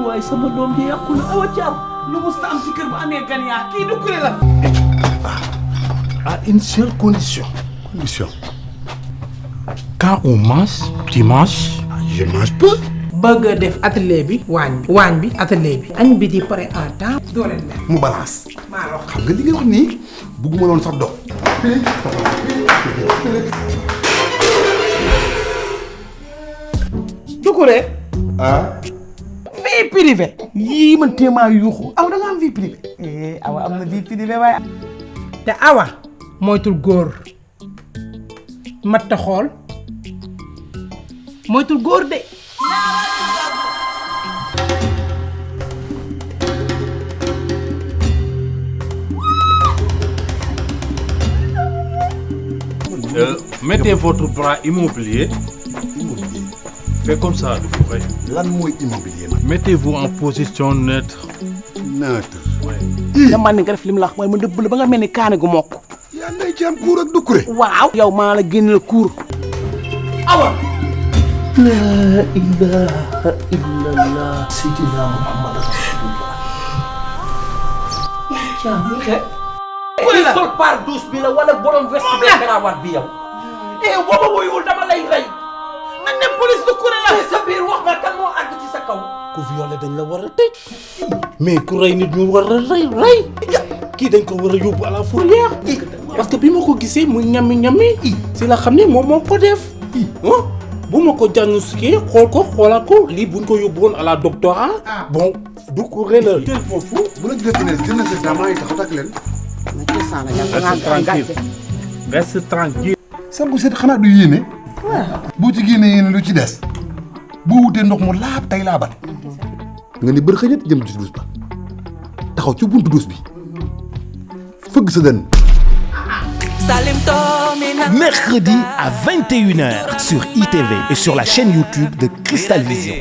waaye sama doom ji yàqu na awa caam lu mu sa am ci kër bu amee gan yaa kii du kuré la à une seule condition. Quand on mange, tu manges. Je mange peu. bëgg a def atelier bi waañ bi atelier bi añ bi di pare en temps doo leen def mu balance. maa la wax xam nga li nga wax nii bugguma loon sax dox. du kuré ah. vie privée yii man téemaa yuuxu aw da nga am vie privée awa am na vie privée waaye te awa moytul góor mat ta xool moytul góor de Mettez votre bras immobilier. Faites comme ça, du coup. lan mooy immobilier nag. Mettez-vous en position neutre. neutre. dama ne nga def li mu la wax mooy ma dëbb la ba nga mel ni kaane gu mokk yaa nday jaam kuur ak dukkure. waaw yow maa la génneel kuur awa la ilaha illallah sayyidina muhammad rasulullah sol par douce bi la wala borom veste bi garawaat bi yow booba woyul dama lay rey nañ ne police du kuré la sa biir wax ma kan moo àgg ci sa kaw ku violé dañ la war a tëj mais ku rey nit ñu war a rey kii dañ ko war a yóbbu à la fourrière parce que bi ma ko gisee mu ñami si la xam ne moom moo ko def bu ma ko diagnostiqué xoolaat ko lii buñ ko yóbbu woon à la doctorat bon du ko rëy jël foofu bu la jëlee ne jël na sa damaa yi taxaw takk leen. Reste tranquille. sangu seet xanaa du yéene. boo ci génnee yéene lu ci des. boo wutee ndox mu laab tay laabat. nga ni bër xëñat jëm ci douche ba taxaw ci buntu douche bi fëgg sa dënn. Mercredi à 21h sur ITV et sur la chaîne YouTube de Crystal Vision.